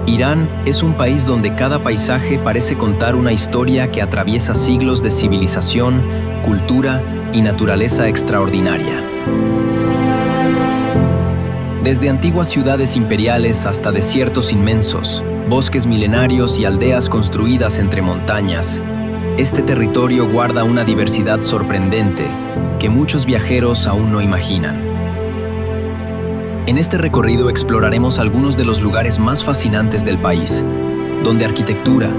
Irán es un país donde cada paisaje parece contar una historia que atraviesa siglos de civilización, cultura y naturaleza extraordinaria. Desde antiguas ciudades imperiales hasta desiertos inmensos, bosques milenarios y aldeas construidas entre montañas, este territorio guarda una diversidad sorprendente que muchos viajeros aún no imaginan. En este recorrido exploraremos algunos de los lugares más fascinantes del país, donde arquitectura,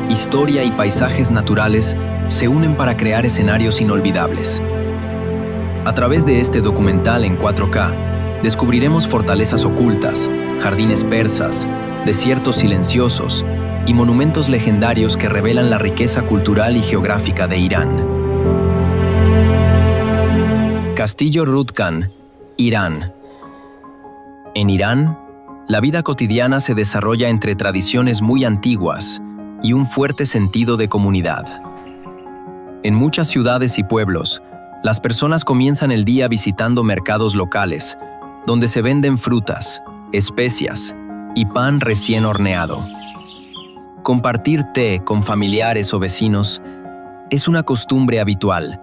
historia y paisajes naturales se unen para crear escenarios inolvidables. A través de este documental en 4K, descubriremos fortalezas ocultas, jardines persas, desiertos silenciosos y monumentos legendarios que revelan la riqueza cultural y geográfica de Irán. Castillo Rud Khan, Irán. En Irán, la vida cotidiana se desarrolla entre tradiciones muy antiguas y un fuerte sentido de comunidad. En muchas ciudades y pueblos, las personas comienzan el día visitando mercados locales, donde se venden frutas, especias y pan recién horneado. Compartir té con familiares o vecinos es una costumbre habitual,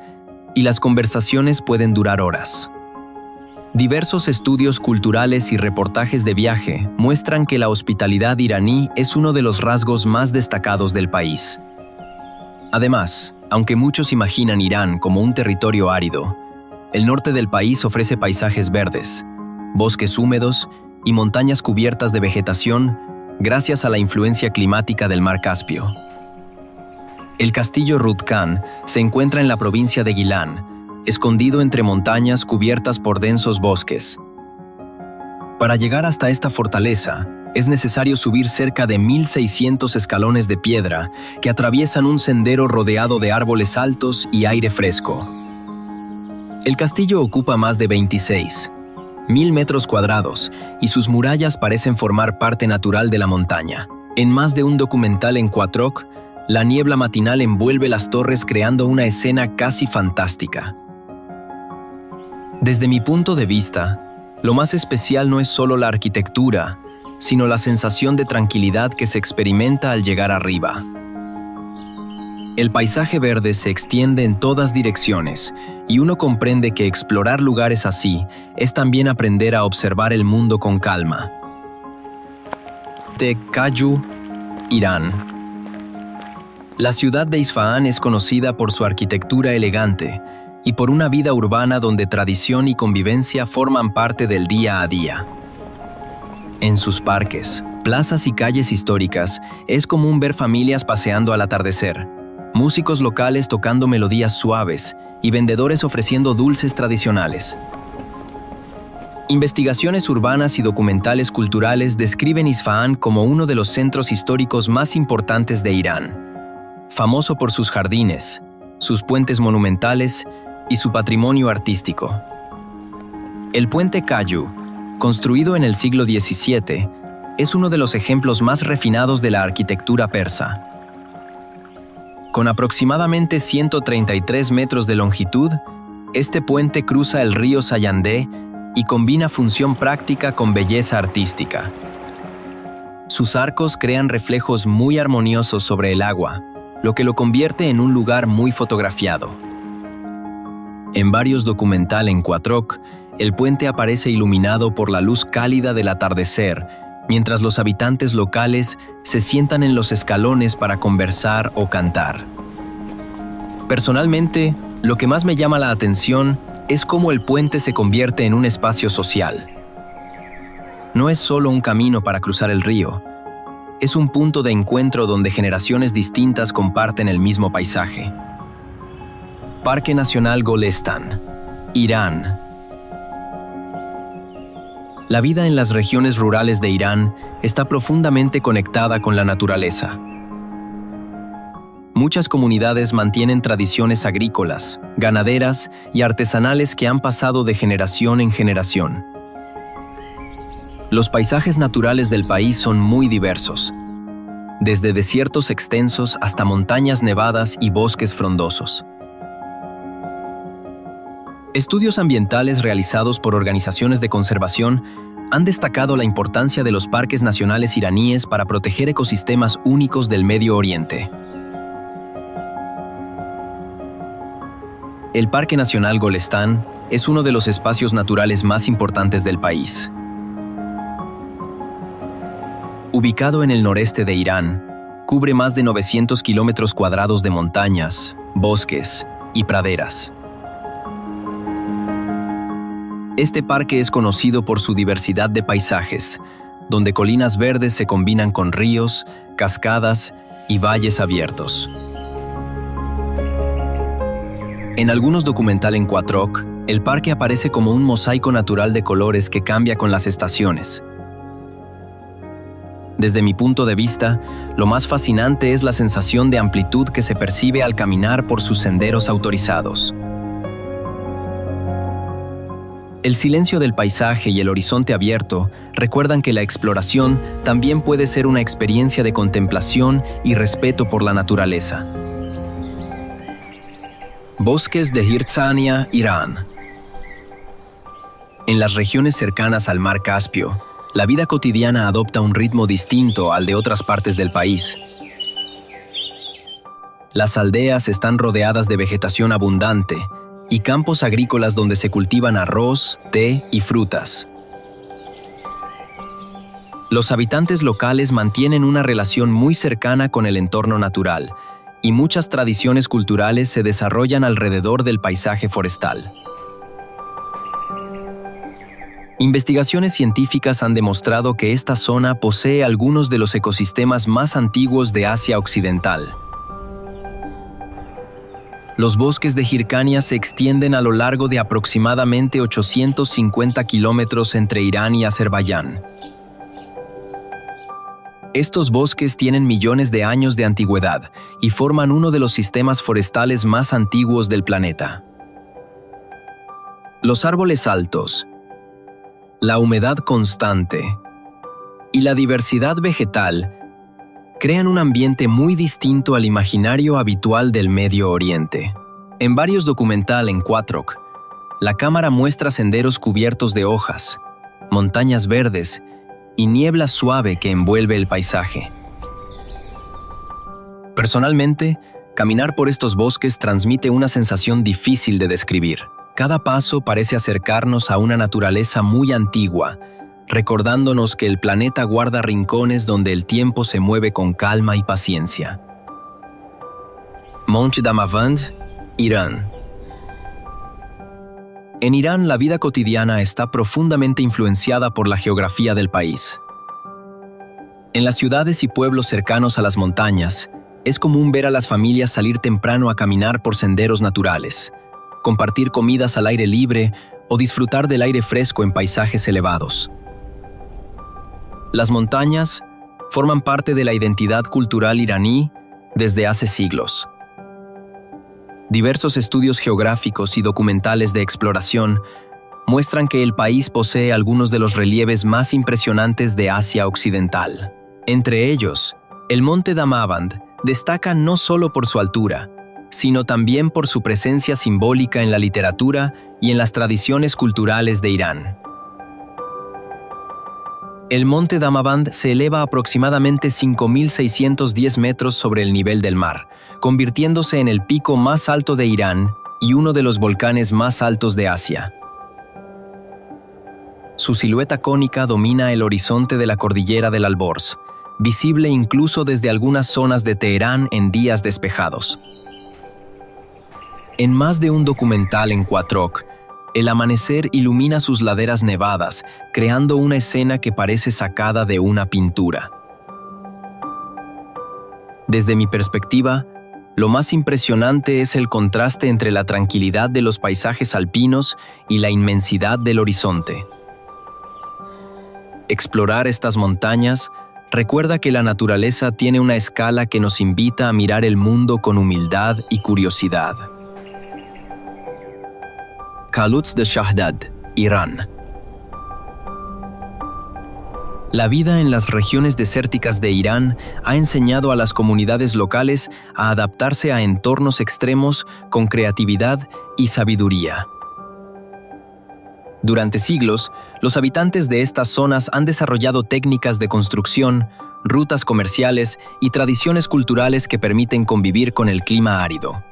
y las conversaciones pueden durar horas. Diversos estudios culturales y reportajes de viaje muestran que la hospitalidad iraní es uno de los rasgos más destacados del país. Además, aunque muchos imaginan Irán como un territorio árido, el norte del país ofrece paisajes verdes, bosques húmedos y montañas cubiertas de vegetación gracias a la influencia climática del Mar Caspio. El castillo Rud Khan se encuentra en la provincia de Gilán, escondido entre montañas cubiertas por densos bosques. Para llegar hasta esta fortaleza, es necesario subir cerca de 1.600 escalones de piedra que atraviesan un sendero rodeado de árboles altos y aire fresco. El castillo ocupa más de 26.000 metros cuadrados y sus murallas parecen formar parte natural de la montaña. En más de un documental en 4K, la niebla matinal envuelve las torres creando una escena casi fantástica. Desde mi punto de vista, lo más especial no es solo la arquitectura, sino la sensación de tranquilidad que se experimenta al llegar arriba. El paisaje verde se extiende en todas direcciones y uno comprende que explorar lugares así es también aprender a observar el mundo con calma. De Kaju, Irán. La ciudad de Isfahán es conocida por su arquitectura elegante y por una vida urbana donde tradición y convivencia forman parte del día a día. En sus parques, plazas y calles históricas, es común ver familias paseando al atardecer, músicos locales tocando melodías suaves y vendedores ofreciendo dulces tradicionales. Investigaciones urbanas y documentales culturales describen Isfahán como uno de los centros históricos más importantes de Irán, famoso por sus jardines, sus puentes monumentales y su patrimonio artístico. El puente Kaju, construido en el siglo XVII, es uno de los ejemplos más refinados de la arquitectura persa. Con aproximadamente 133 metros de longitud, este puente cruza el río Sayandé y combina función práctica con belleza artística. Sus arcos crean reflejos muy armoniosos sobre el agua, lo que lo convierte en un lugar muy fotografiado. En varios documentales en 4K, el puente aparece iluminado por la luz cálida del atardecer, mientras los habitantes locales se sientan en los escalones para conversar o cantar. Personalmente, lo que más me llama la atención es cómo el puente se convierte en un espacio social. No es solo un camino para cruzar el río, es un punto de encuentro donde generaciones distintas comparten el mismo paisaje. Parque Nacional Golestan, Irán. La vida en las regiones rurales de Irán está profundamente conectada con la naturaleza. Muchas comunidades mantienen tradiciones agrícolas, ganaderas y artesanales que han pasado de generación en generación. Los paisajes naturales del país son muy diversos, desde desiertos extensos hasta montañas nevadas y bosques frondosos. Estudios ambientales realizados por organizaciones de conservación han destacado la importancia de los parques nacionales iraníes para proteger ecosistemas únicos del Medio Oriente. El Parque Nacional Golestán es uno de los espacios naturales más importantes del país. Ubicado en el noreste de Irán, cubre más de 900 kilómetros cuadrados de montañas, bosques y praderas. Este parque es conocido por su diversidad de paisajes, donde colinas verdes se combinan con ríos, cascadas y valles abiertos. En algunos documentales en Quatroc, el parque aparece como un mosaico natural de colores que cambia con las estaciones. Desde mi punto de vista, lo más fascinante es la sensación de amplitud que se percibe al caminar por sus senderos autorizados. El silencio del paisaje y el horizonte abierto recuerdan que la exploración también puede ser una experiencia de contemplación y respeto por la naturaleza. Bosques de Hirtsania, Irán. En las regiones cercanas al mar Caspio, la vida cotidiana adopta un ritmo distinto al de otras partes del país. Las aldeas están rodeadas de vegetación abundante y campos agrícolas donde se cultivan arroz, té y frutas. Los habitantes locales mantienen una relación muy cercana con el entorno natural, y muchas tradiciones culturales se desarrollan alrededor del paisaje forestal. Investigaciones científicas han demostrado que esta zona posee algunos de los ecosistemas más antiguos de Asia Occidental. Los bosques de Hircania se extienden a lo largo de aproximadamente 850 kilómetros entre Irán y Azerbaiyán. Estos bosques tienen millones de años de antigüedad y forman uno de los sistemas forestales más antiguos del planeta. Los árboles altos, la humedad constante y la diversidad vegetal crean un ambiente muy distinto al imaginario habitual del Medio Oriente. En varios documentales en Quatroc, la cámara muestra senderos cubiertos de hojas, montañas verdes y niebla suave que envuelve el paisaje. Personalmente, caminar por estos bosques transmite una sensación difícil de describir. Cada paso parece acercarnos a una naturaleza muy antigua, recordándonos que el planeta guarda rincones donde el tiempo se mueve con calma y paciencia. Mont Damavand, Irán. En Irán, la vida cotidiana está profundamente influenciada por la geografía del país. En las ciudades y pueblos cercanos a las montañas, es común ver a las familias salir temprano a caminar por senderos naturales, compartir comidas al aire libre o disfrutar del aire fresco en paisajes elevados. Las montañas forman parte de la identidad cultural iraní desde hace siglos. Diversos estudios geográficos y documentales de exploración muestran que el país posee algunos de los relieves más impresionantes de Asia Occidental. Entre ellos, el Monte Damavand destaca no solo por su altura, sino también por su presencia simbólica en la literatura y en las tradiciones culturales de Irán. El Monte Damavand se eleva aproximadamente 5.610 metros sobre el nivel del mar, convirtiéndose en el pico más alto de Irán y uno de los volcanes más altos de Asia. Su silueta cónica domina el horizonte de la cordillera del Alborz, visible incluso desde algunas zonas de Teherán en días despejados. En más de un documental en Quatroc, el amanecer ilumina sus laderas nevadas, creando una escena que parece sacada de una pintura. Desde mi perspectiva, lo más impresionante es el contraste entre la tranquilidad de los paisajes alpinos y la inmensidad del horizonte. Explorar estas montañas recuerda que la naturaleza tiene una escala que nos invita a mirar el mundo con humildad y curiosidad. Kalutz de Shahdad, Irán. La vida en las regiones desérticas de Irán ha enseñado a las comunidades locales a adaptarse a entornos extremos con creatividad y sabiduría. Durante siglos, los habitantes de estas zonas han desarrollado técnicas de construcción, rutas comerciales y tradiciones culturales que permiten convivir con el clima árido.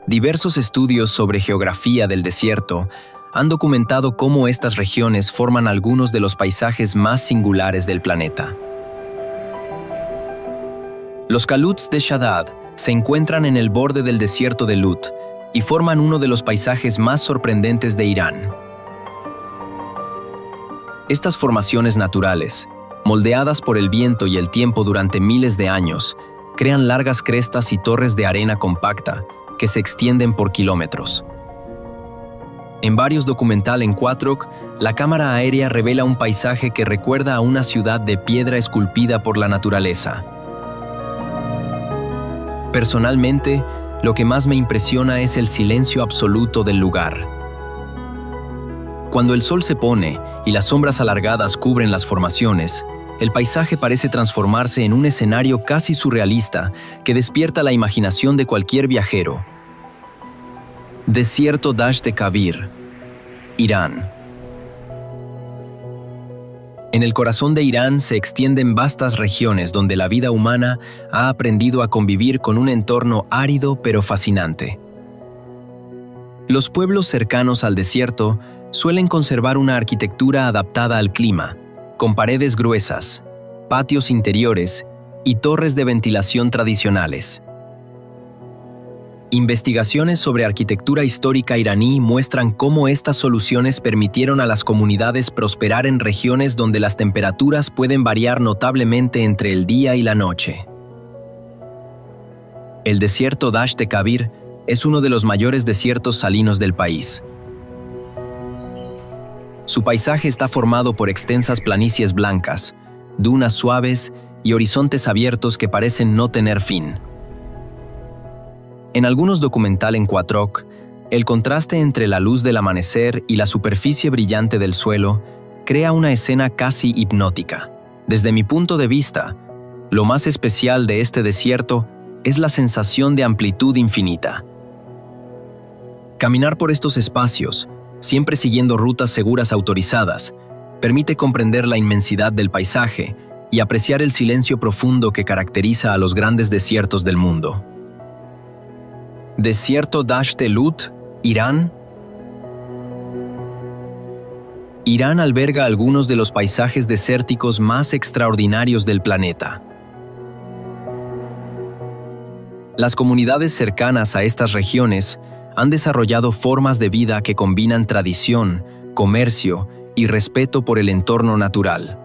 Diversos estudios sobre geografía del desierto han documentado cómo estas regiones forman algunos de los paisajes más singulares del planeta. Los Kaluts de Shaddad se encuentran en el borde del desierto de Lut y forman uno de los paisajes más sorprendentes de Irán. Estas formaciones naturales, moldeadas por el viento y el tiempo durante miles de años, crean largas crestas y torres de arena compacta que se extienden por kilómetros. En varios documentales en Quatroc, la cámara aérea revela un paisaje que recuerda a una ciudad de piedra esculpida por la naturaleza. Personalmente, lo que más me impresiona es el silencio absoluto del lugar. Cuando el sol se pone y las sombras alargadas cubren las formaciones, el paisaje parece transformarse en un escenario casi surrealista que despierta la imaginación de cualquier viajero. Desierto Dasht-e-Kavir, Irán. En el corazón de Irán se extienden vastas regiones donde la vida humana ha aprendido a convivir con un entorno árido pero fascinante. Los pueblos cercanos al desierto suelen conservar una arquitectura adaptada al clima, con paredes gruesas, patios interiores y torres de ventilación tradicionales. Investigaciones sobre arquitectura histórica iraní muestran cómo estas soluciones permitieron a las comunidades prosperar en regiones donde las temperaturas pueden variar notablemente entre el día y la noche. El desierto Dasht-e-Kavir es uno de los mayores desiertos salinos del país. Su paisaje está formado por extensas planicies blancas, dunas suaves y horizontes abiertos que parecen no tener fin. En algunos documentales en Quatroc, el contraste entre la luz del amanecer y la superficie brillante del suelo crea una escena casi hipnótica. Desde mi punto de vista, lo más especial de este desierto es la sensación de amplitud infinita. Caminar por estos espacios, siempre siguiendo rutas seguras autorizadas, permite comprender la inmensidad del paisaje y apreciar el silencio profundo que caracteriza a los grandes desiertos del mundo. Desierto Dasht-e-Lut, Irán. Irán alberga algunos de los paisajes desérticos más extraordinarios del planeta. Las comunidades cercanas a estas regiones han desarrollado formas de vida que combinan tradición, comercio y respeto por el entorno natural.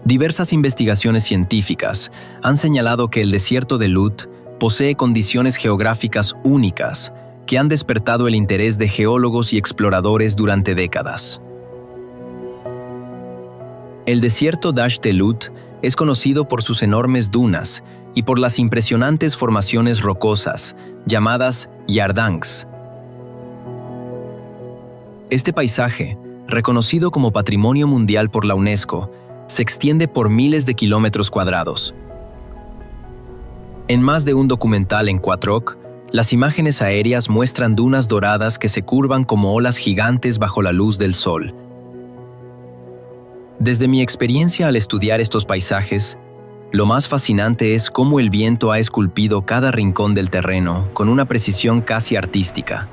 Diversas investigaciones científicas han señalado que el desierto de Lut posee condiciones geográficas únicas que han despertado el interés de geólogos y exploradores durante décadas. El desierto Dasht-e-Lut es conocido por sus enormes dunas y por las impresionantes formaciones rocosas, llamadas yardangs. Este paisaje, reconocido como Patrimonio Mundial por la UNESCO, se extiende por miles de kilómetros cuadrados. En más de un documental en Quatroc, las imágenes aéreas muestran dunas doradas que se curvan como olas gigantes bajo la luz del sol. Desde mi experiencia al estudiar estos paisajes, lo más fascinante es cómo el viento ha esculpido cada rincón del terreno con una precisión casi artística.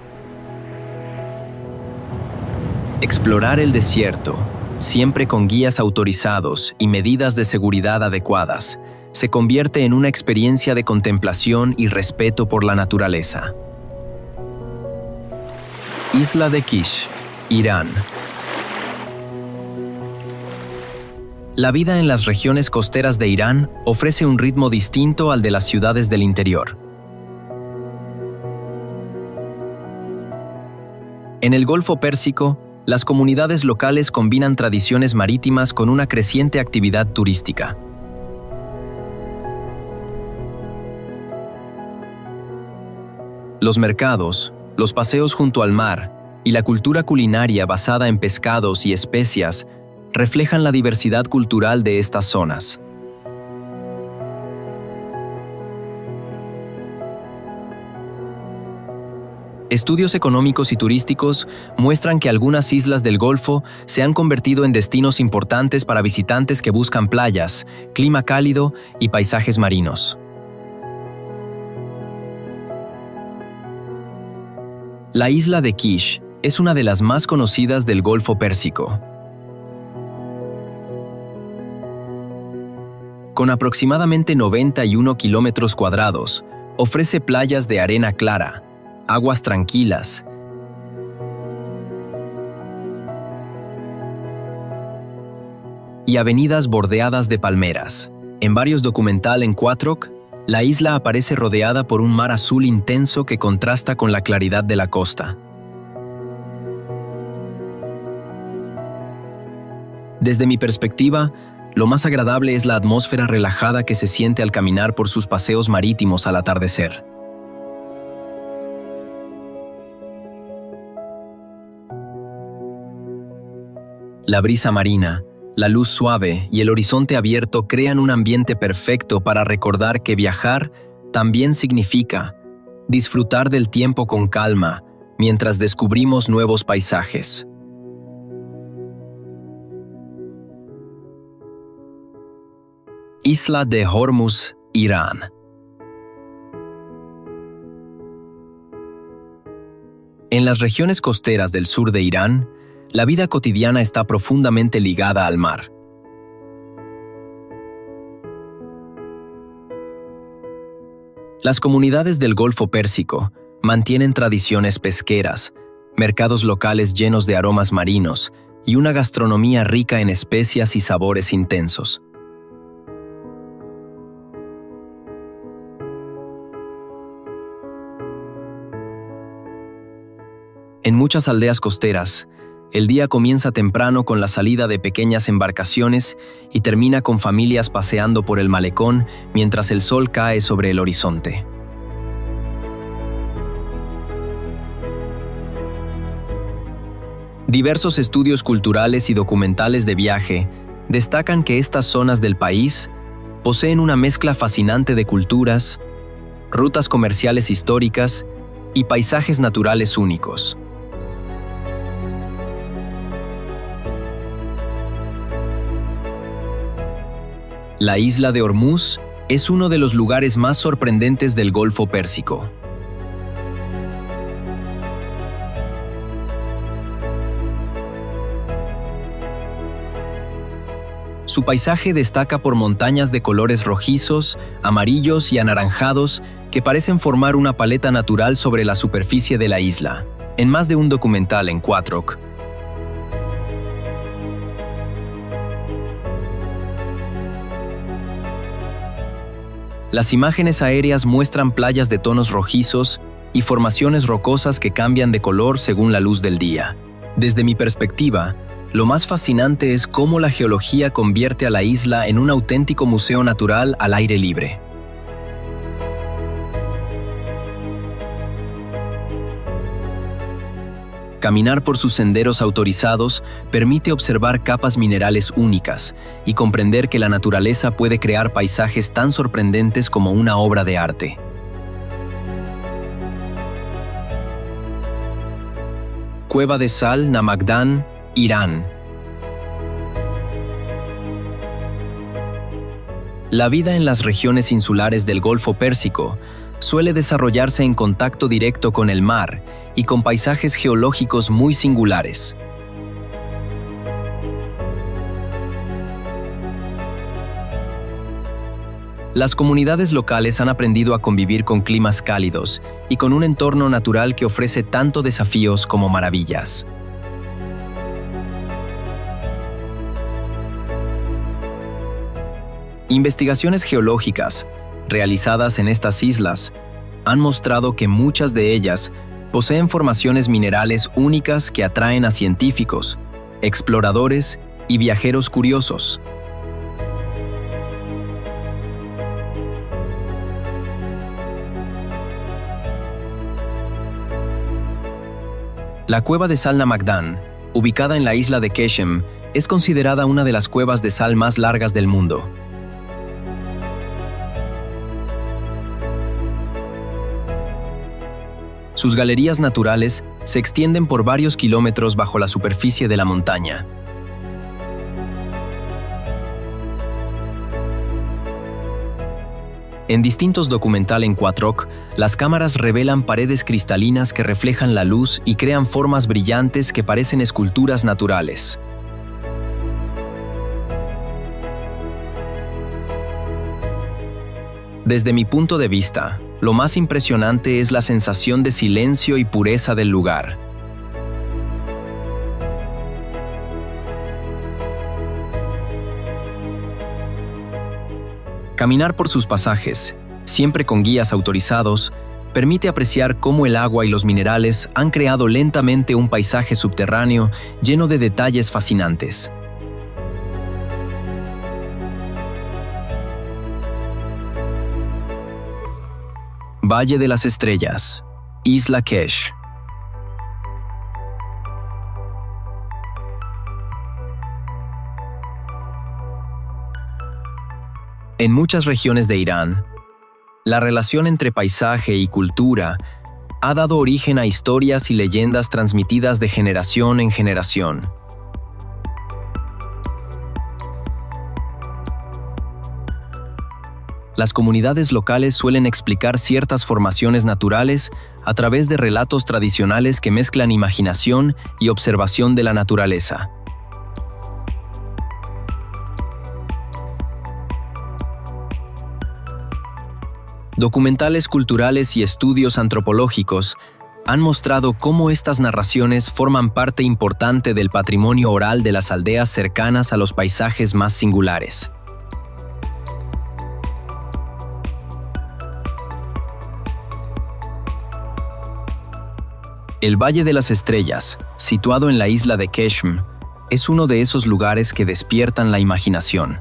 Explorar el desierto, siempre con guías autorizados y medidas de seguridad adecuadas, se convierte en una experiencia de contemplación y respeto por la naturaleza. Isla de Kish, Irán. La vida en las regiones costeras de Irán ofrece un ritmo distinto al de las ciudades del interior. En el Golfo Pérsico, las comunidades locales combinan tradiciones marítimas con una creciente actividad turística. Los mercados, los paseos junto al mar y la cultura culinaria basada en pescados y especias reflejan la diversidad cultural de estas zonas. Estudios económicos y turísticos muestran que algunas islas del Golfo se han convertido en destinos importantes para visitantes que buscan playas, clima cálido y paisajes marinos. La isla de Kish es una de las más conocidas del Golfo Pérsico. Con aproximadamente 91 kilómetros cuadrados, ofrece playas de arena clara, aguas tranquilas y avenidas bordeadas de palmeras. En varios documentales en Quattrock, la isla aparece rodeada por un mar azul intenso que contrasta con la claridad de la costa. Desde mi perspectiva, lo más agradable es la atmósfera relajada que se siente al caminar por sus paseos marítimos al atardecer. La brisa marina, la luz suave y el horizonte abierto crean un ambiente perfecto para recordar que viajar también significa disfrutar del tiempo con calma mientras descubrimos nuevos paisajes. Isla de Hormuz, Irán. En las regiones costeras del sur de Irán, la vida cotidiana está profundamente ligada al mar. Las comunidades del Golfo Pérsico mantienen tradiciones pesqueras, mercados locales llenos de aromas marinos y una gastronomía rica en especias y sabores intensos. En muchas aldeas costeras, el día comienza temprano con la salida de pequeñas embarcaciones y termina con familias paseando por el malecón mientras el sol cae sobre el horizonte. Diversos estudios culturales y documentales de viaje destacan que estas zonas del país poseen una mezcla fascinante de culturas, rutas comerciales históricas y paisajes naturales únicos. La isla de Hormuz es uno de los lugares más sorprendentes del Golfo Pérsico. Su paisaje destaca por montañas de colores rojizos, amarillos y anaranjados que parecen formar una paleta natural sobre la superficie de la isla. En más de un documental en Quattrock, las imágenes aéreas muestran playas de tonos rojizos y formaciones rocosas que cambian de color según la luz del día. Desde mi perspectiva, lo más fascinante es cómo la geología convierte a la isla en un auténtico museo natural al aire libre. Caminar por sus senderos autorizados permite observar capas minerales únicas y comprender que la naturaleza puede crear paisajes tan sorprendentes como una obra de arte. Cueva de Sal Namagdan, Irán. La vida en las regiones insulares del Golfo Pérsico suele desarrollarse en contacto directo con el mar y con paisajes geológicos muy singulares. Las comunidades locales han aprendido a convivir con climas cálidos y con un entorno natural que ofrece tanto desafíos como maravillas. Investigaciones geológicas realizadas en estas islas han mostrado que muchas de ellas poseen formaciones minerales únicas que atraen a científicos, exploradores y viajeros curiosos. La cueva de Sal Namagdan, ubicada en la isla de Keshem, es considerada una de las cuevas de sal más largas del mundo. Sus galerías naturales se extienden por varios kilómetros bajo la superficie de la montaña. En distintos documentales en Quattroc, las cámaras revelan paredes cristalinas que reflejan la luz y crean formas brillantes que parecen esculturas naturales. Desde mi punto de vista, lo más impresionante es la sensación de silencio y pureza del lugar. Caminar por sus pasajes, siempre con guías autorizados, permite apreciar cómo el agua y los minerales han creado lentamente un paisaje subterráneo lleno de detalles fascinantes. Valle de las Estrellas, Isla Kesh. En muchas regiones de Irán, la relación entre paisaje y cultura ha dado origen a historias y leyendas transmitidas de generación en generación. Las comunidades locales suelen explicar ciertas formaciones naturales a través de relatos tradicionales que mezclan imaginación y observación de la naturaleza. Documentales culturales y estudios antropológicos han mostrado cómo estas narraciones forman parte importante del patrimonio oral de las aldeas cercanas a los paisajes más singulares. El Valle de las Estrellas, situado en la isla de Keshm, es uno de esos lugares que despiertan la imaginación.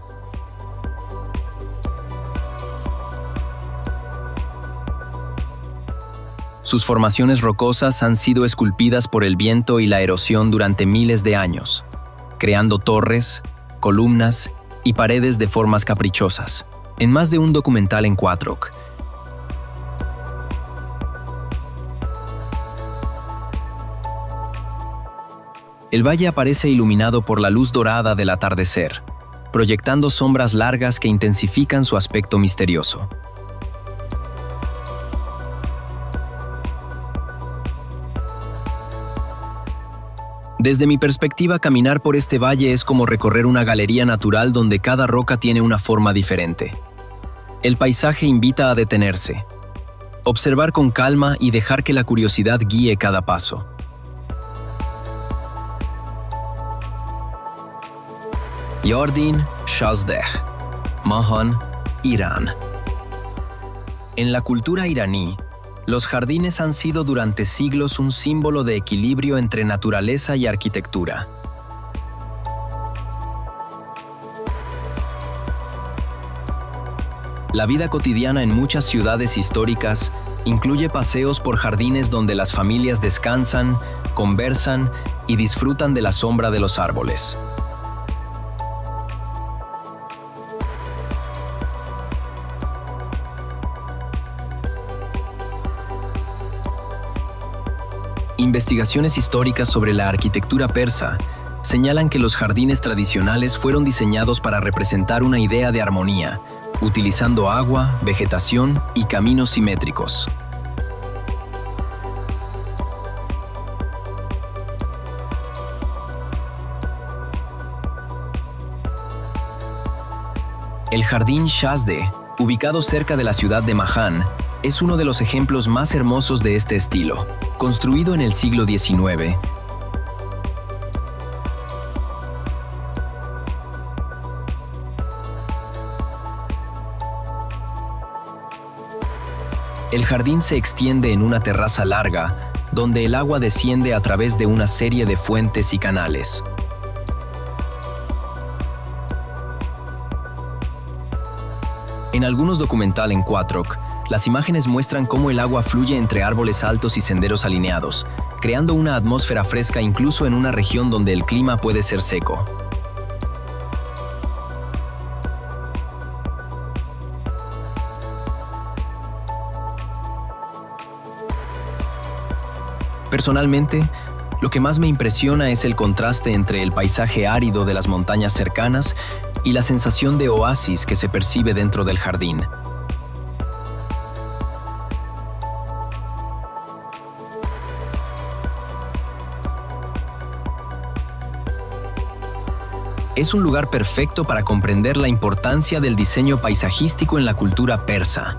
Sus formaciones rocosas han sido esculpidas por el viento y la erosión durante miles de años, creando torres, columnas y paredes de formas caprichosas. En más de un documental en Quattroc, el valle aparece iluminado por la luz dorada del atardecer, proyectando sombras largas que intensifican su aspecto misterioso. Desde mi perspectiva, caminar por este valle es como recorrer una galería natural donde cada roca tiene una forma diferente. El paisaje invita a detenerse, observar con calma y dejar que la curiosidad guíe cada paso. Yardin Shazdeh, Mahan, Irán. En la cultura iraní, los jardines han sido durante siglos un símbolo de equilibrio entre naturaleza y arquitectura. La vida cotidiana en muchas ciudades históricas incluye paseos por jardines donde las familias descansan, conversan y disfrutan de la sombra de los árboles. Investigaciones históricas sobre la arquitectura persa señalan que los jardines tradicionales fueron diseñados para representar una idea de armonía, utilizando agua, vegetación y caminos simétricos. El jardín Shazdeh, ubicado cerca de la ciudad de Mahan, es uno de los ejemplos más hermosos de este estilo. Construido en el siglo XIX, el jardín se extiende en una terraza larga, donde el agua desciende a través de una serie de fuentes y canales. En algunos documentales en Quattroc, las imágenes muestran cómo el agua fluye entre árboles altos y senderos alineados, creando una atmósfera fresca incluso en una región donde el clima puede ser seco. Personalmente, lo que más me impresiona es el contraste entre el paisaje árido de las montañas cercanas y la sensación de oasis que se percibe dentro del jardín. Es un lugar perfecto para comprender la importancia del diseño paisajístico en la cultura persa.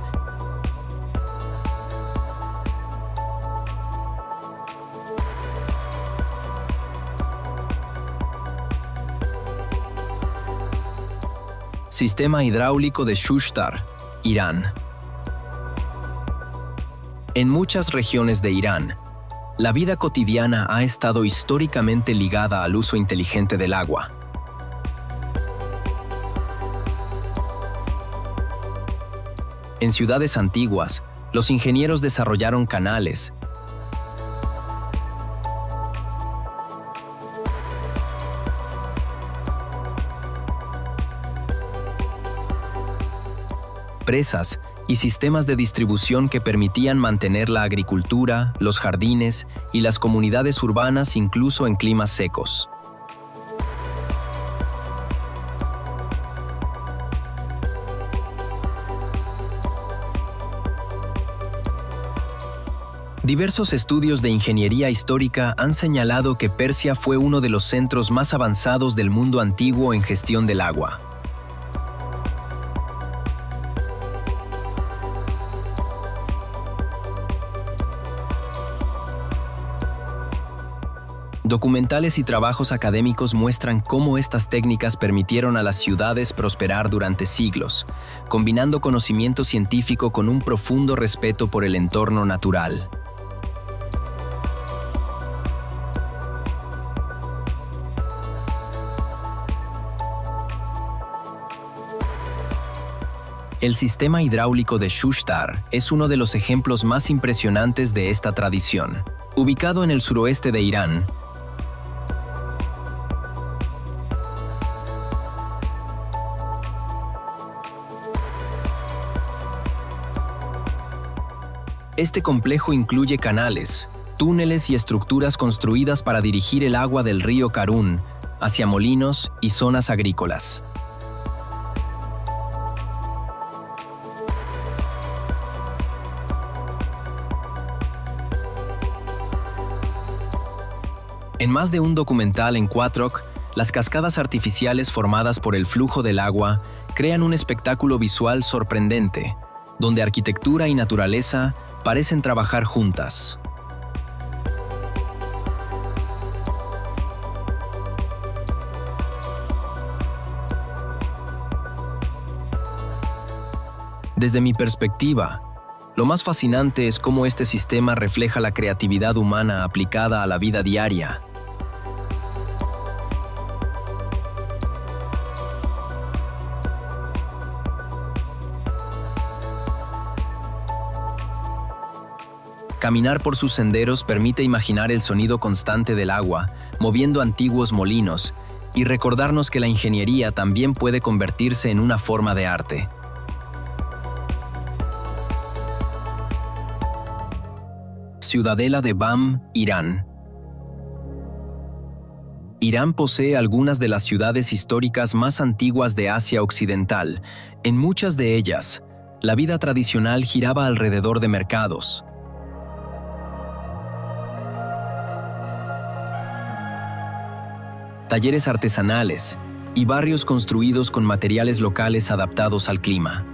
Sistema hidráulico de Shushtar, Irán. En muchas regiones de Irán, la vida cotidiana ha estado históricamente ligada al uso inteligente del agua. En ciudades antiguas, los ingenieros desarrollaron canales, presas y sistemas de distribución que permitían mantener la agricultura, los jardines y las comunidades urbanas incluso en climas secos. Diversos estudios de ingeniería histórica han señalado que Persia fue uno de los centros más avanzados del mundo antiguo en gestión del agua. Documentales y trabajos académicos muestran cómo estas técnicas permitieron a las ciudades prosperar durante siglos, combinando conocimiento científico con un profundo respeto por el entorno natural. El sistema hidráulico de Shushtar es uno de los ejemplos más impresionantes de esta tradición. Ubicado en el suroeste de Irán, este complejo incluye canales, túneles y estructuras construidas para dirigir el agua del río Karun hacia molinos y zonas agrícolas. En más de un documental en Quattrock, las cascadas artificiales formadas por el flujo del agua crean un espectáculo visual sorprendente, donde arquitectura y naturaleza parecen trabajar juntas. Desde mi perspectiva, lo más fascinante es cómo este sistema refleja la creatividad humana aplicada a la vida diaria. Caminar por sus senderos permite imaginar el sonido constante del agua, moviendo antiguos molinos, y recordarnos que la ingeniería también puede convertirse en una forma de arte. Ciudadela de Bam, Irán. Irán posee algunas de las ciudades históricas más antiguas de Asia Occidental. En muchas de ellas, la vida tradicional giraba alrededor de mercados, talleres artesanales y barrios construidos con materiales locales adaptados al clima.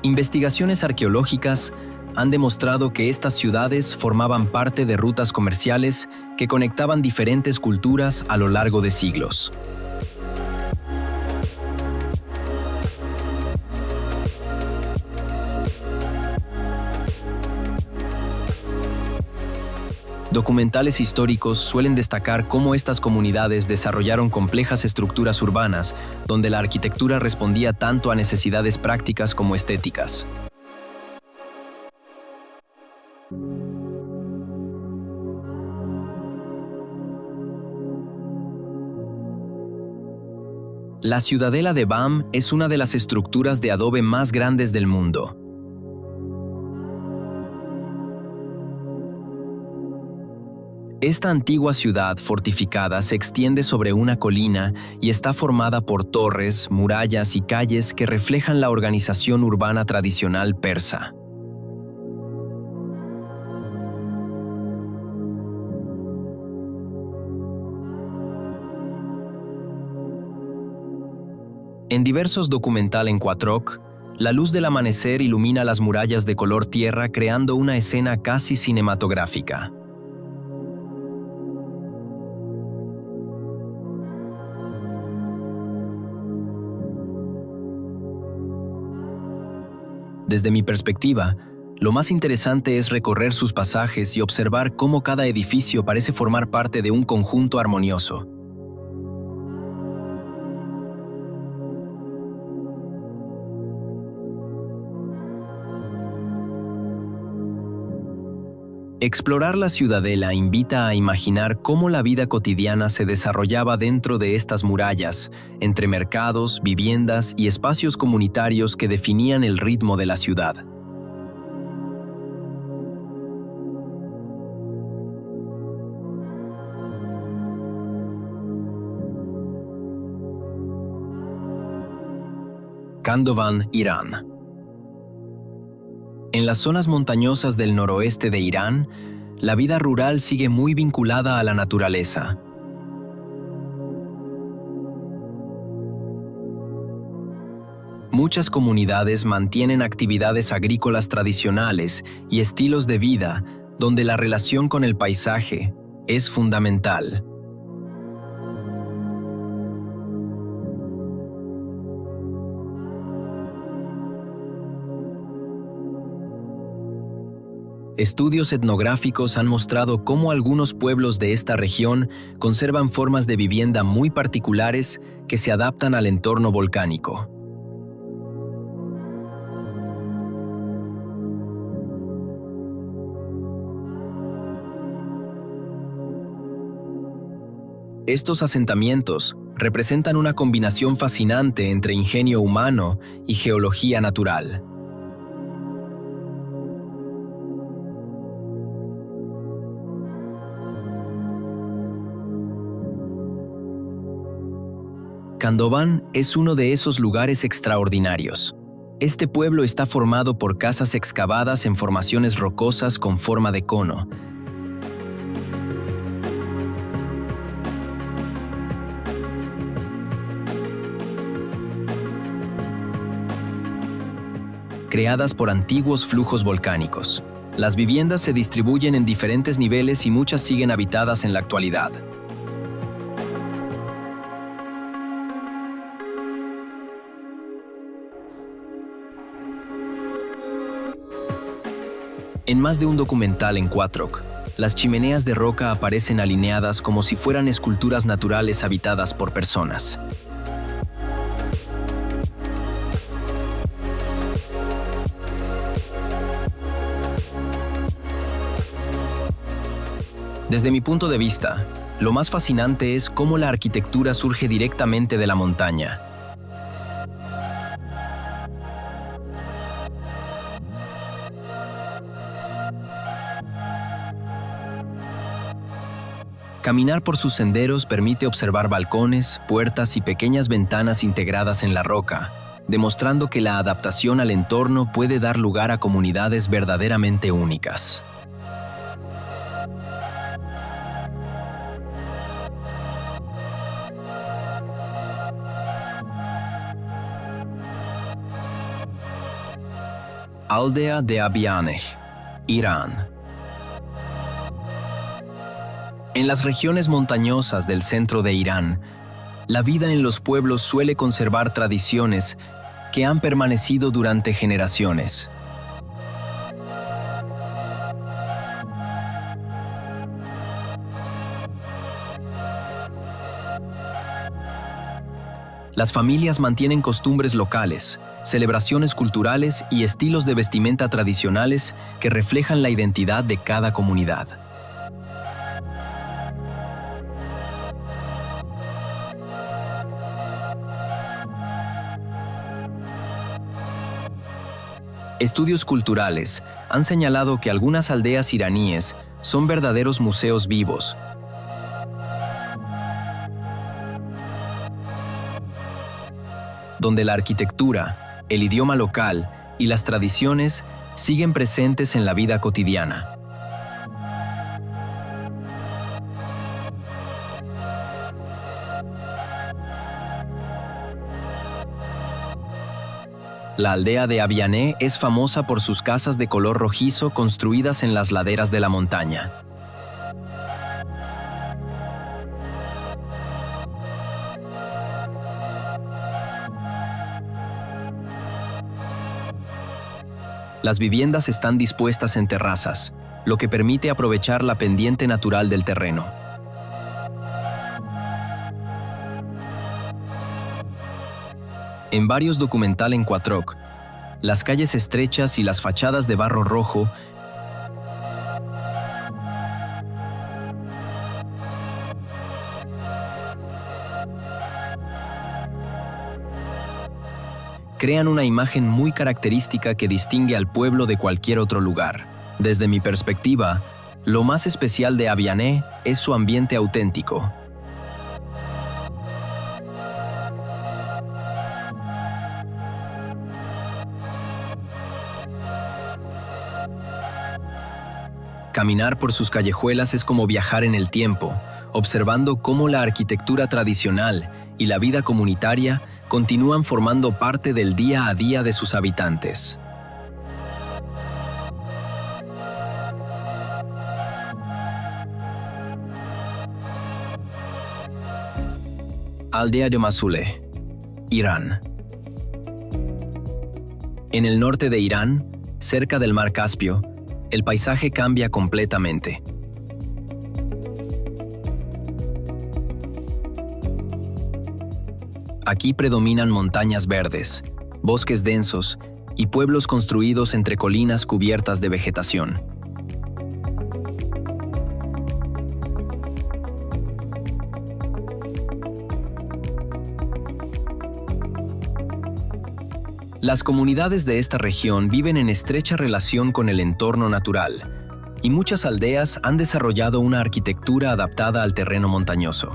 Investigaciones arqueológicas han demostrado que estas ciudades formaban parte de rutas comerciales que conectaban diferentes culturas a lo largo de siglos. Documentales históricos suelen destacar cómo estas comunidades desarrollaron complejas estructuras urbanas, donde la arquitectura respondía tanto a necesidades prácticas como estéticas. La ciudadela de Bam es una de las estructuras de adobe más grandes del mundo. Esta antigua ciudad fortificada se extiende sobre una colina y está formada por torres, murallas y calles que reflejan la organización urbana tradicional persa. En diversos documentales en Quattroc, la luz del amanecer ilumina las murallas de color tierra creando una escena casi cinematográfica. Desde mi perspectiva, lo más interesante es recorrer sus pasajes y observar cómo cada edificio parece formar parte de un conjunto armonioso. Explorar la ciudadela invita a imaginar cómo la vida cotidiana se desarrollaba dentro de estas murallas, entre mercados, viviendas y espacios comunitarios que definían el ritmo de la ciudad. Khandovan, Irán. En las zonas montañosas del noroeste de Irán, la vida rural sigue muy vinculada a la naturaleza. Muchas comunidades mantienen actividades agrícolas tradicionales y estilos de vida donde la relación con el paisaje es fundamental. Estudios etnográficos han mostrado cómo algunos pueblos de esta región conservan formas de vivienda muy particulares que se adaptan al entorno volcánico. Estos asentamientos representan una combinación fascinante entre ingenio humano y geología natural. Khandovan es uno de esos lugares extraordinarios. Este pueblo está formado por casas excavadas en formaciones rocosas con forma de cono. Creadas por antiguos flujos volcánicos. Las viviendas se distribuyen en diferentes niveles y muchas siguen habitadas en la actualidad. En más de un documental en Quattroc, las chimeneas de roca aparecen alineadas como si fueran esculturas naturales habitadas por personas. Desde mi punto de vista, lo más fascinante es cómo la arquitectura surge directamente de la montaña. Caminar por sus senderos permite observar balcones, puertas y pequeñas ventanas integradas en la roca, demostrando que la adaptación al entorno puede dar lugar a comunidades verdaderamente únicas. Aldea de Abianeh, Irán. En las regiones montañosas del centro de Irán, la vida en los pueblos suele conservar tradiciones que han permanecido durante generaciones. Las familias mantienen costumbres locales, celebraciones culturales y estilos de vestimenta tradicionales que reflejan la identidad de cada comunidad. Estudios culturales han señalado que algunas aldeas iraníes son verdaderos museos vivos, donde la arquitectura, el idioma local y las tradiciones siguen presentes en la vida cotidiana. La aldea de Abiané es famosa por sus casas de color rojizo construidas en las laderas de la montaña. Las viviendas están dispuestas en terrazas, lo que permite aprovechar la pendiente natural del terreno. En varios documentales en Quattroc, las calles estrechas y las fachadas de barro rojo crean una imagen muy característica que distingue al pueblo de cualquier otro lugar. Desde mi perspectiva, lo más especial de Abiané es su ambiente auténtico. Caminar por sus callejuelas es como viajar en el tiempo, observando cómo la arquitectura tradicional y la vida comunitaria continúan formando parte del día a día de sus habitantes. Aldea de Masule, Irán. En el norte de Irán, cerca del mar Caspio, el paisaje cambia completamente. Aquí predominan montañas verdes, bosques densos y pueblos construidos entre colinas cubiertas de vegetación. Las comunidades de esta región viven en estrecha relación con el entorno natural, y muchas aldeas han desarrollado una arquitectura adaptada al terreno montañoso.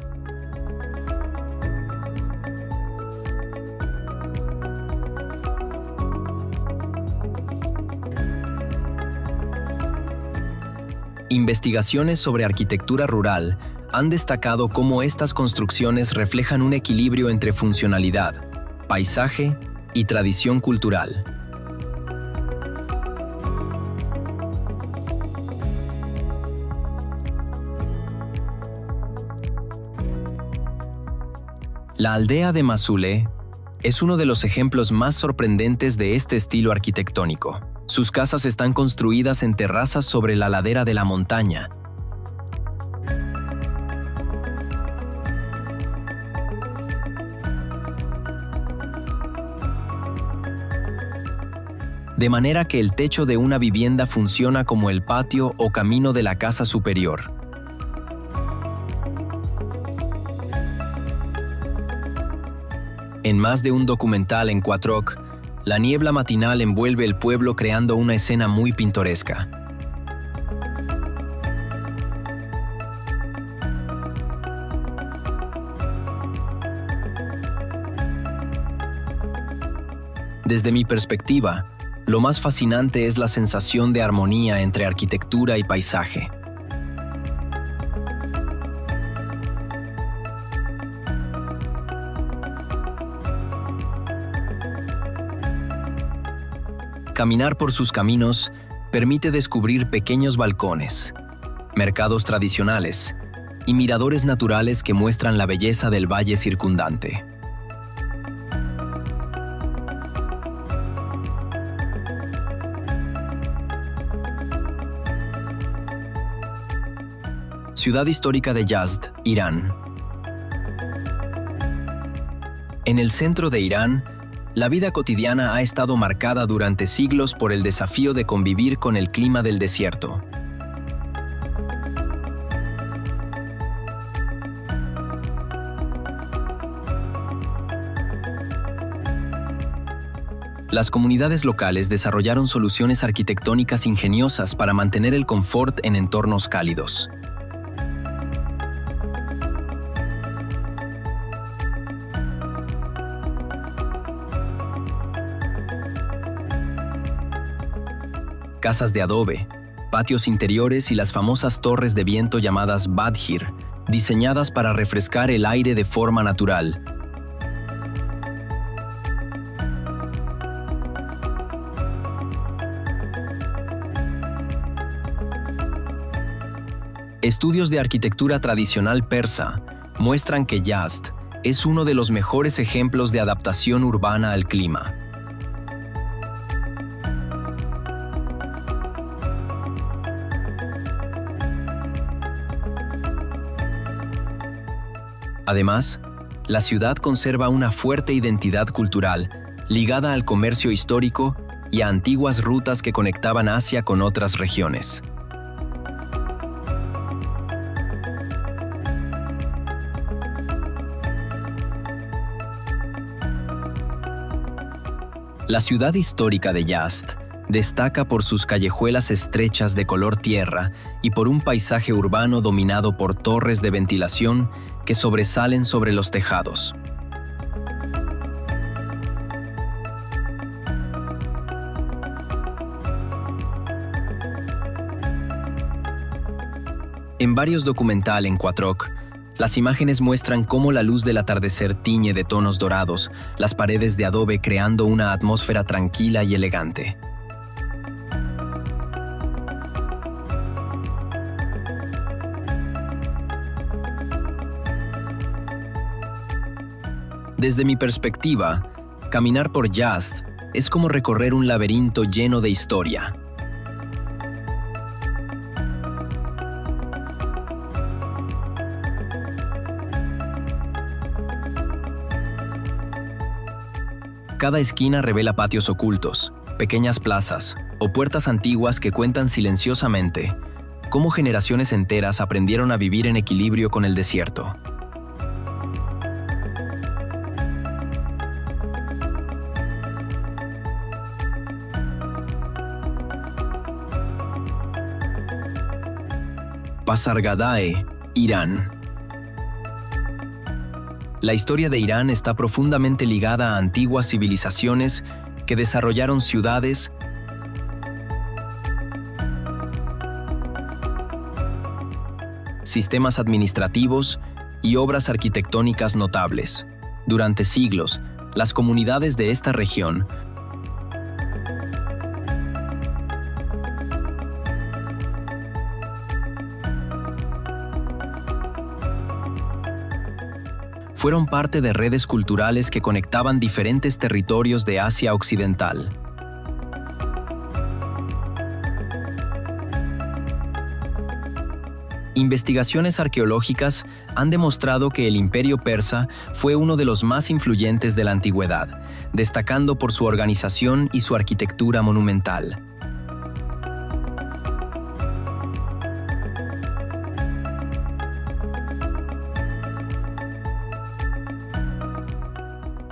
Investigaciones sobre arquitectura rural han destacado cómo estas construcciones reflejan un equilibrio entre funcionalidad, paisaje y tradición cultural. La aldea de Masule es uno de los ejemplos más sorprendentes de este estilo arquitectónico. Sus casas están construidas en terrazas sobre la ladera de la montaña. De manera que el techo de una vivienda funciona como el patio o camino de la casa superior. En más de un documental en Quattroc, la niebla matinal envuelve el pueblo creando una escena muy pintoresca. Desde mi perspectiva, lo más fascinante es la sensación de armonía entre arquitectura y paisaje. Caminar por sus caminos permite descubrir pequeños balcones, mercados tradicionales y miradores naturales que muestran la belleza del valle circundante. Ciudad histórica de Yazd, Irán. En el centro de Irán, la vida cotidiana ha estado marcada durante siglos por el desafío de convivir con el clima del desierto. Las comunidades locales desarrollaron soluciones arquitectónicas ingeniosas para mantener el confort en entornos cálidos. Casas de adobe, patios interiores y las famosas torres de viento llamadas Badhir, diseñadas para refrescar el aire de forma natural. Estudios de arquitectura tradicional persa muestran que Yazd es uno de los mejores ejemplos de adaptación urbana al clima. Además, la ciudad conserva una fuerte identidad cultural ligada al comercio histórico y a antiguas rutas que conectaban Asia con otras regiones. La ciudad histórica de Yazd destaca por sus callejuelas estrechas de color tierra y por un paisaje urbano dominado por torres de ventilación que sobresalen sobre los tejados. En varios documentales en Quattroc, las imágenes muestran cómo la luz del atardecer tiñe de tonos dorados las paredes de adobe creando una atmósfera tranquila y elegante. Desde mi perspectiva, caminar por Yazd es como recorrer un laberinto lleno de historia. Cada esquina revela patios ocultos, pequeñas plazas o puertas antiguas que cuentan silenciosamente cómo generaciones enteras aprendieron a vivir en equilibrio con el desierto. Pasargadae, Irán. La historia de Irán está profundamente ligada a antiguas civilizaciones que desarrollaron ciudades, sistemas administrativos y obras arquitectónicas notables. Durante siglos, las comunidades de esta región fueron parte de redes culturales que conectaban diferentes territorios de Asia Occidental. Investigaciones arqueológicas han demostrado que el Imperio Persa fue uno de los más influyentes de la antigüedad, destacando por su organización y su arquitectura monumental.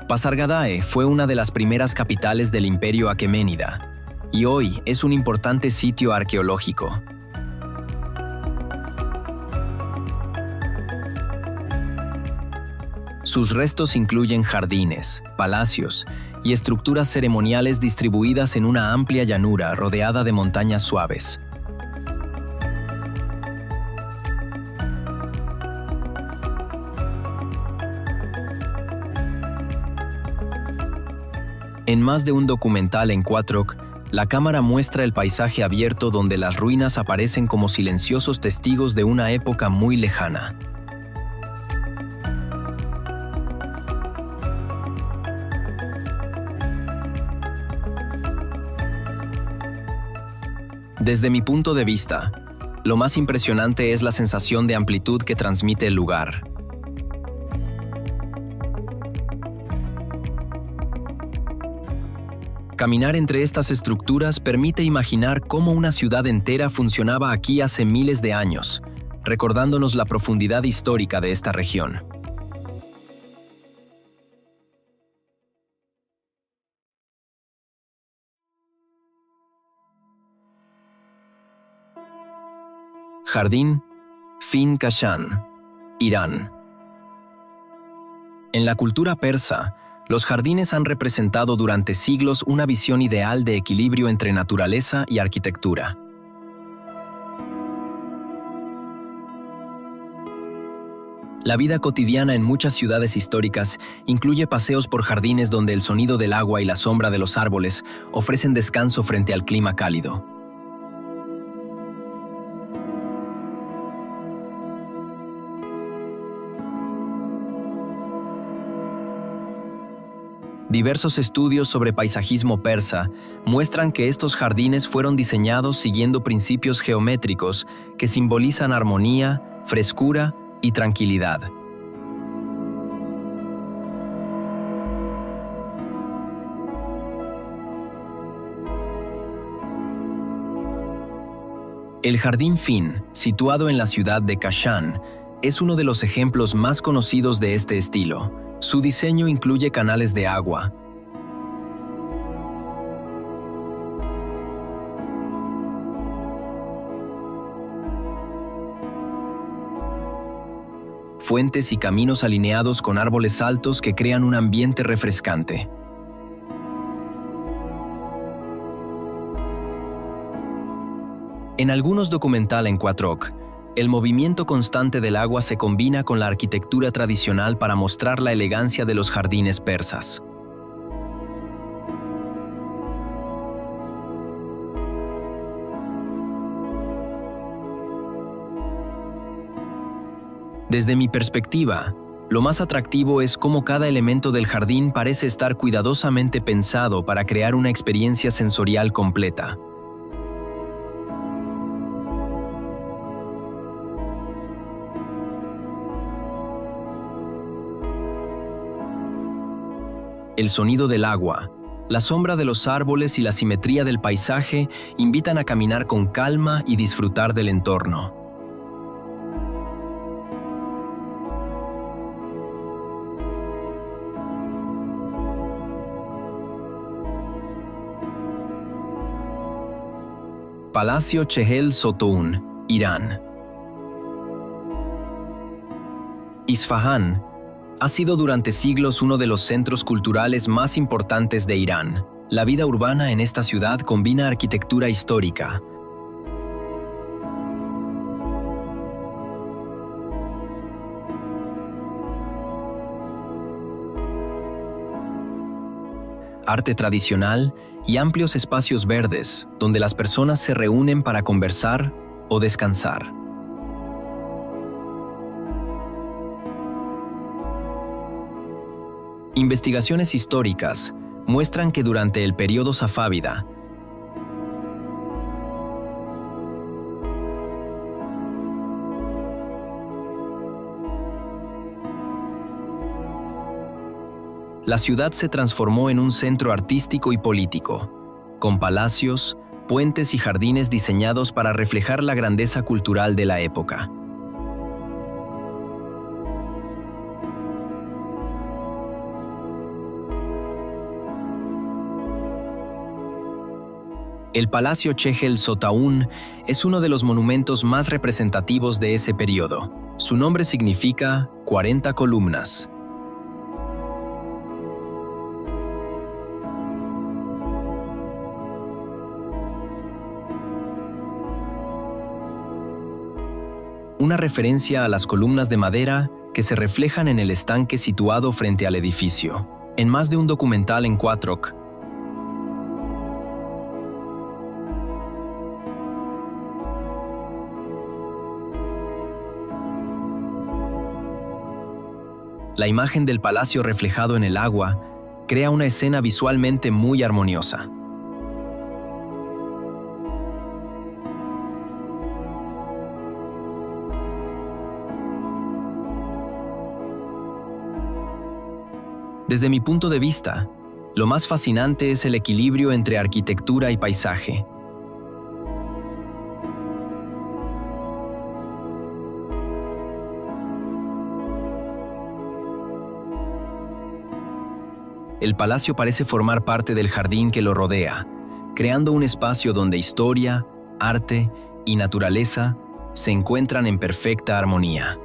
Pasargadae fue una de las primeras capitales del Imperio Aqueménida y hoy es un importante sitio arqueológico. Sus restos incluyen jardines, palacios y estructuras ceremoniales distribuidas en una amplia llanura rodeada de montañas suaves. En más de un documental en Quattroc, la cámara muestra el paisaje abierto donde las ruinas aparecen como silenciosos testigos de una época muy lejana. Desde mi punto de vista, lo más impresionante es la sensación de amplitud que transmite el lugar. Caminar entre estas estructuras permite imaginar cómo una ciudad entera funcionaba aquí hace miles de años, recordándonos la profundidad histórica de esta región. Jardín Fin Kashan, Irán. En la cultura persa, los jardines han representado durante siglos una visión ideal de equilibrio entre naturaleza y arquitectura. La vida cotidiana en muchas ciudades históricas incluye paseos por jardines donde el sonido del agua y la sombra de los árboles ofrecen descanso frente al clima cálido. Diversos estudios sobre paisajismo persa muestran que estos jardines fueron diseñados siguiendo principios geométricos que simbolizan armonía, frescura y tranquilidad. El Jardín Fin, situado en la ciudad de Kashan, es uno de los ejemplos más conocidos de este estilo. Su diseño incluye canales de agua, fuentes y caminos alineados con árboles altos que crean un ambiente refrescante. En algunos documentales en Quattroc, el movimiento constante del agua se combina con la arquitectura tradicional para mostrar la elegancia de los jardines persas. Desde mi perspectiva, lo más atractivo es cómo cada elemento del jardín parece estar cuidadosamente pensado para crear una experiencia sensorial completa. El sonido del agua, la sombra de los árboles y la simetría del paisaje invitan a caminar con calma y disfrutar del entorno. Palacio Chehel Sotoun, Irán. Isfahán ha sido durante siglos uno de los centros culturales más importantes de Irán. La vida urbana en esta ciudad combina arquitectura histórica, arte tradicional y amplios espacios verdes, donde las personas se reúnen para conversar o descansar. Investigaciones históricas muestran que durante el período safávida, la ciudad se transformó en un centro artístico y político, con palacios, puentes y jardines diseñados para reflejar la grandeza cultural de la época. El Palacio Chehel Sotaun es uno de los monumentos más representativos de ese periodo. Su nombre significa 40 columnas. Una referencia a las columnas de madera que se reflejan en el estanque situado frente al edificio. En más de un documental en Quattroc, la imagen del palacio reflejado en el agua crea una escena visualmente muy armoniosa. Desde mi punto de vista, lo más fascinante es el equilibrio entre arquitectura y paisaje. El palacio parece formar parte del jardín que lo rodea, creando un espacio donde historia, arte y naturaleza se encuentran en perfecta armonía.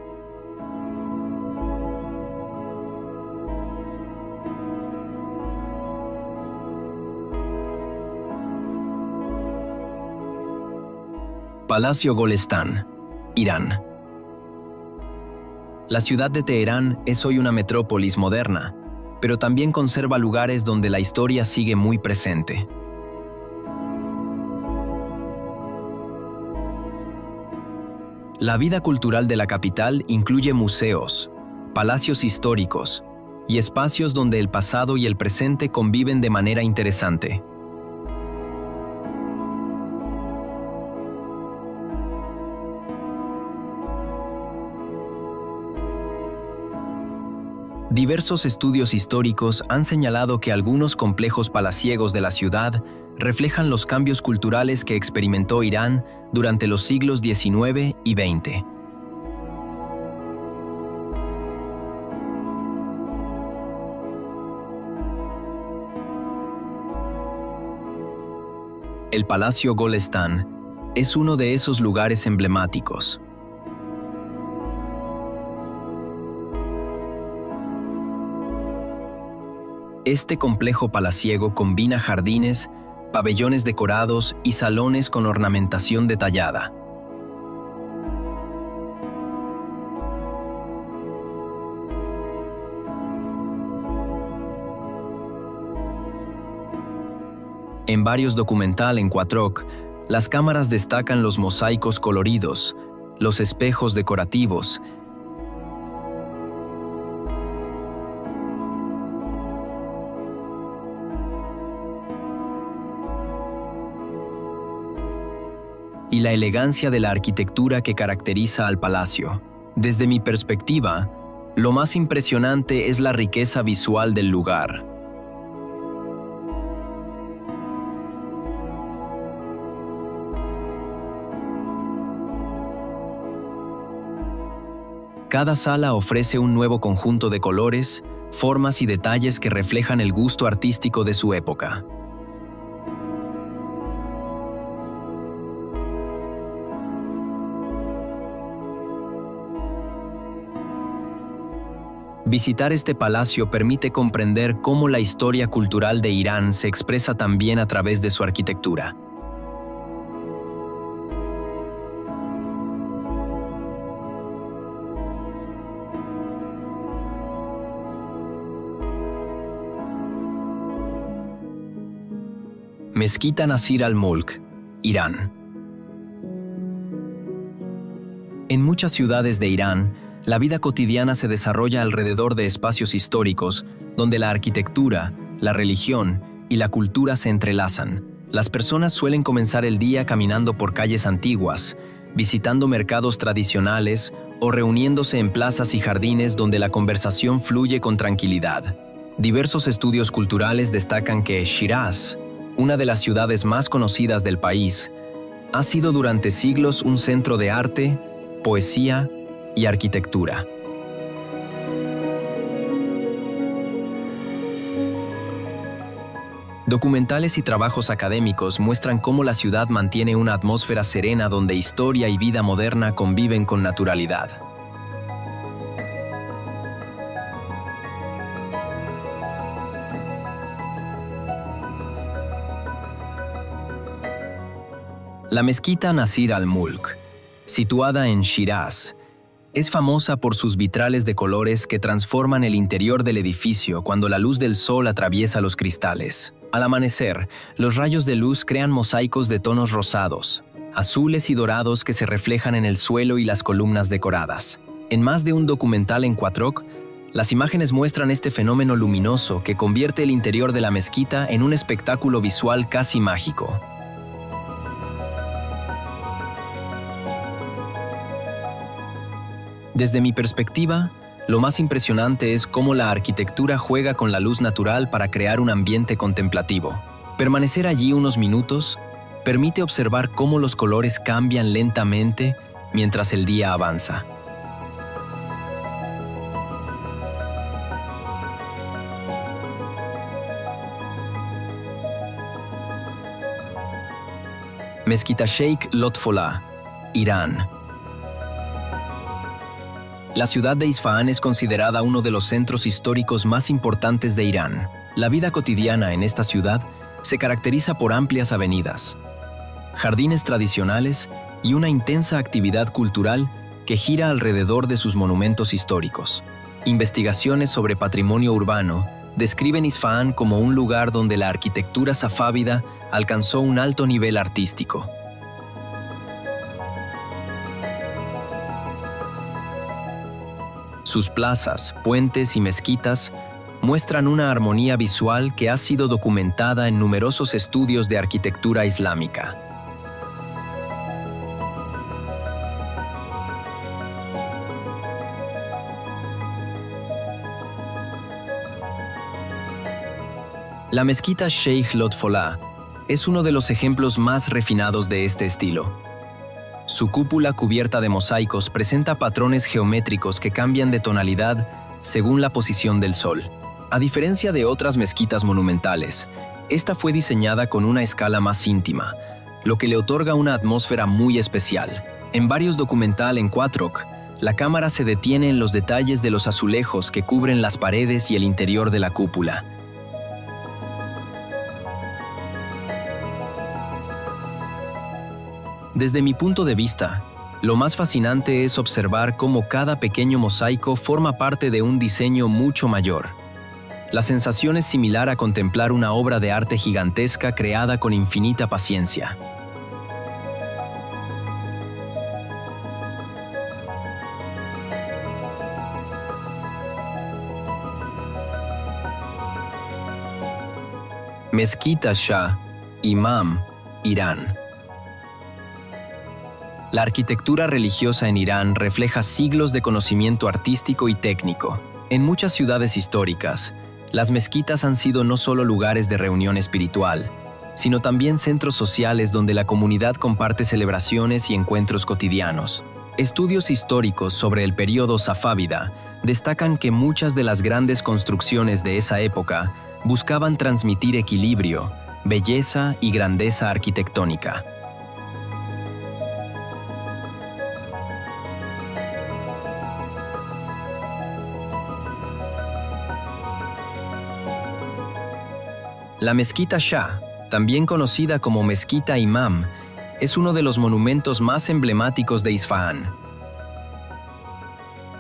Palacio Golestán, Irán. La ciudad de Teherán es hoy una metrópolis moderna, pero también conserva lugares donde la historia sigue muy presente. La vida cultural de la capital incluye museos, palacios históricos y espacios donde el pasado y el presente conviven de manera interesante. Diversos estudios históricos han señalado que algunos complejos palaciegos de la ciudad reflejan los cambios culturales que experimentó Irán durante los siglos XIX y XX. El Palacio Golestán es uno de esos lugares emblemáticos. Este complejo palaciego combina jardines, pabellones decorados y salones con ornamentación detallada. En varios documentales en Quatroc, las cámaras destacan los mosaicos coloridos, los espejos decorativos, y la elegancia de la arquitectura que caracteriza al palacio. Desde mi perspectiva, lo más impresionante es la riqueza visual del lugar. Cada sala ofrece un nuevo conjunto de colores, formas y detalles que reflejan el gusto artístico de su época. Visitar este palacio permite comprender cómo la historia cultural de Irán se expresa también a través de su arquitectura. Mezquita Nasir al-Mulk, Irán. En muchas ciudades de Irán, la vida cotidiana se desarrolla alrededor de espacios históricos donde la arquitectura, la religión y la cultura se entrelazan. Las personas suelen comenzar el día caminando por calles antiguas, visitando mercados tradicionales o reuniéndose en plazas y jardines donde la conversación fluye con tranquilidad. Diversos estudios culturales destacan que Shiraz, una de las ciudades más conocidas del país, ha sido durante siglos un centro de arte, poesía y arquitectura. Documentales y trabajos académicos muestran cómo la ciudad mantiene una atmósfera serena donde historia y vida moderna conviven con naturalidad. La mezquita Nasir al-Mulk, situada en Shiraz, es famosa por sus vitrales de colores que transforman el interior del edificio cuando la luz del sol atraviesa los cristales. Al amanecer, los rayos de luz crean mosaicos de tonos rosados, azules y dorados que se reflejan en el suelo y las columnas decoradas. En más de un documental en Quatroc, las imágenes muestran este fenómeno luminoso que convierte el interior de la mezquita en un espectáculo visual casi mágico. Desde mi perspectiva, lo más impresionante es cómo la arquitectura juega con la luz natural para crear un ambiente contemplativo. Permanecer allí unos minutos permite observar cómo los colores cambian lentamente mientras el día avanza. Mezquita Sheikh Lotfollah, Irán. La ciudad de Isfahán es considerada uno de los centros históricos más importantes de Irán. La vida cotidiana en esta ciudad se caracteriza por amplias avenidas, jardines tradicionales y una intensa actividad cultural que gira alrededor de sus monumentos históricos. Investigaciones sobre patrimonio urbano describen Isfahán como un lugar donde la arquitectura safávida alcanzó un alto nivel artístico. Sus plazas, puentes y mezquitas muestran una armonía visual que ha sido documentada en numerosos estudios de arquitectura islámica. La mezquita Sheikh Lotfollah es uno de los ejemplos más refinados de este estilo. Su cúpula cubierta de mosaicos presenta patrones geométricos que cambian de tonalidad según la posición del sol. A diferencia de otras mezquitas monumentales, esta fue diseñada con una escala más íntima, lo que le otorga una atmósfera muy especial. En varios documentales en 4K, la cámara se detiene en los detalles de los azulejos que cubren las paredes y el interior de la cúpula. Desde mi punto de vista, lo más fascinante es observar cómo cada pequeño mosaico forma parte de un diseño mucho mayor. La sensación es similar a contemplar una obra de arte gigantesca creada con infinita paciencia. Mezquita Shah Imam, Irán. La arquitectura religiosa en Irán refleja siglos de conocimiento artístico y técnico. En muchas ciudades históricas, las mezquitas han sido no solo lugares de reunión espiritual, sino también centros sociales donde la comunidad comparte celebraciones y encuentros cotidianos. Estudios históricos sobre el período safávida destacan que muchas de las grandes construcciones de esa época buscaban transmitir equilibrio, belleza y grandeza arquitectónica. La mezquita Shah, también conocida como Mezquita Imam, es uno de los monumentos más emblemáticos de Isfahán.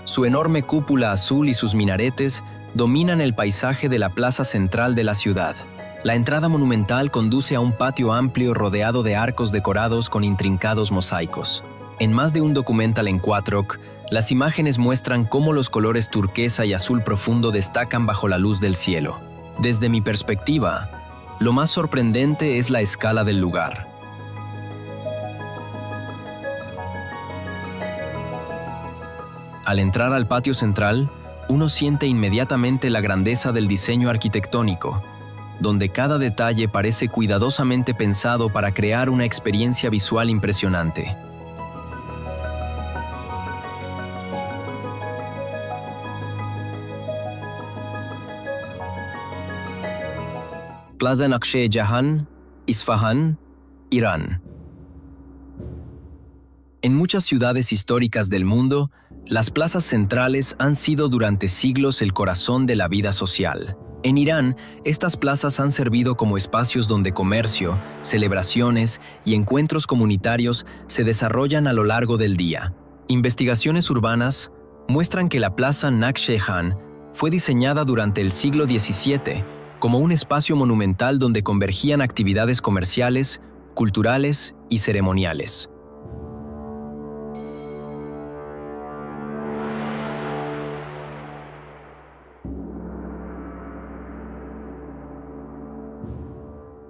Su enorme cúpula azul y sus minaretes dominan el paisaje de la plaza central de la ciudad. La entrada monumental conduce a un patio amplio rodeado de arcos decorados con intrincados mosaicos. En más de un documental en 4K, las imágenes muestran cómo los colores turquesa y azul profundo destacan bajo la luz del cielo. Desde mi perspectiva, lo más sorprendente es la escala del lugar. Al entrar al patio central, uno siente inmediatamente la grandeza del diseño arquitectónico, donde cada detalle parece cuidadosamente pensado para crear una experiencia visual impresionante. Plaza Naqsh-e-Jahan, Isfahán, Irán. En muchas ciudades históricas del mundo, las plazas centrales han sido durante siglos el corazón de la vida social. En Irán, estas plazas han servido como espacios donde comercio, celebraciones y encuentros comunitarios se desarrollan a lo largo del día. Investigaciones urbanas muestran que la Plaza Naqsh-e-Jahan fue diseñada durante el siglo XVII como un espacio monumental donde convergían actividades comerciales, culturales y ceremoniales.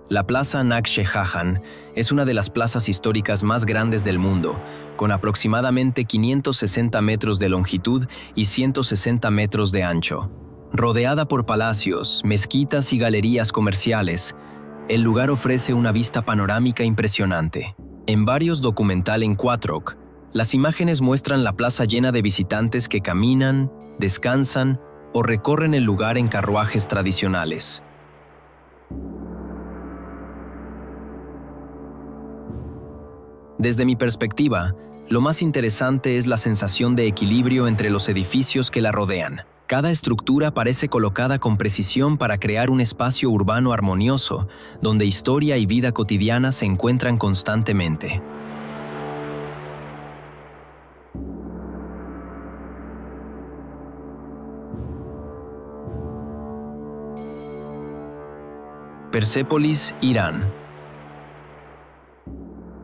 La Plaza Naqsh-e-Jahan es una de las plazas históricas más grandes del mundo, con aproximadamente 560 metros de longitud y 160 metros de ancho. Rodeada por palacios, mezquitas y galerías comerciales, el lugar ofrece una vista panorámica impresionante. En varios documentales en 4K, las imágenes muestran la plaza llena de visitantes que caminan, descansan o recorren el lugar en carruajes tradicionales. Desde mi perspectiva, Lo más interesante es la sensación de equilibrio entre los edificios que la rodean. Cada estructura parece colocada con precisión para crear un espacio urbano armonioso, donde historia y vida cotidiana se encuentran constantemente. Persépolis, Irán.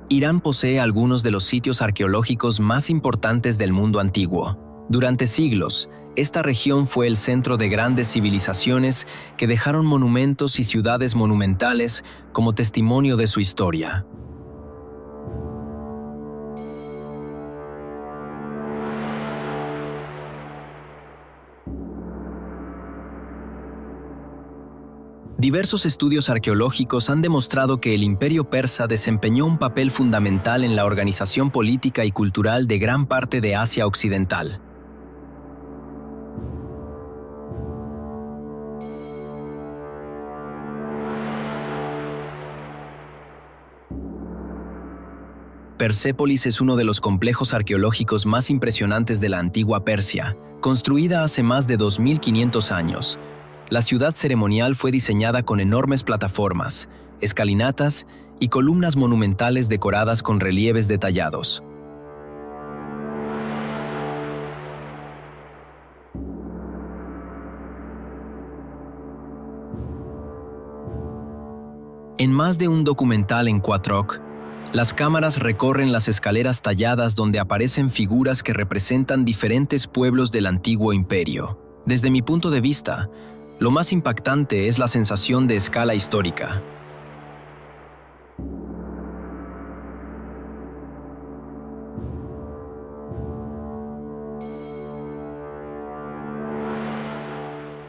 Irán posee algunos de los sitios arqueológicos más importantes del mundo antiguo. Durante siglos, esta región fue el centro de grandes civilizaciones que dejaron monumentos y ciudades monumentales como testimonio de su historia. Diversos estudios arqueológicos han demostrado que el Imperio Persa desempeñó un papel fundamental en la organización política y cultural de gran parte de Asia Occidental. Persépolis es uno de los complejos arqueológicos más impresionantes de la antigua Persia. Construida hace más de 2500 años, la ciudad ceremonial fue diseñada con enormes plataformas, escalinatas y columnas monumentales decoradas con relieves detallados. En más de un documental en Quattrock, las cámaras recorren las escaleras talladas donde aparecen figuras que representan diferentes pueblos del antiguo imperio. Desde mi punto de vista, lo más impactante es la sensación de escala histórica.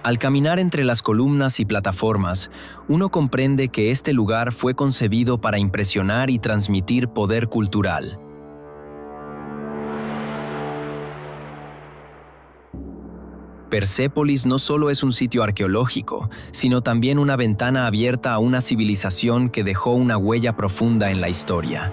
Al caminar entre las columnas y plataformas, uno comprende que este lugar fue concebido para impresionar y transmitir poder cultural. Persépolis no solo es un sitio arqueológico, sino también una ventana abierta a una civilización que dejó una huella profunda en la historia.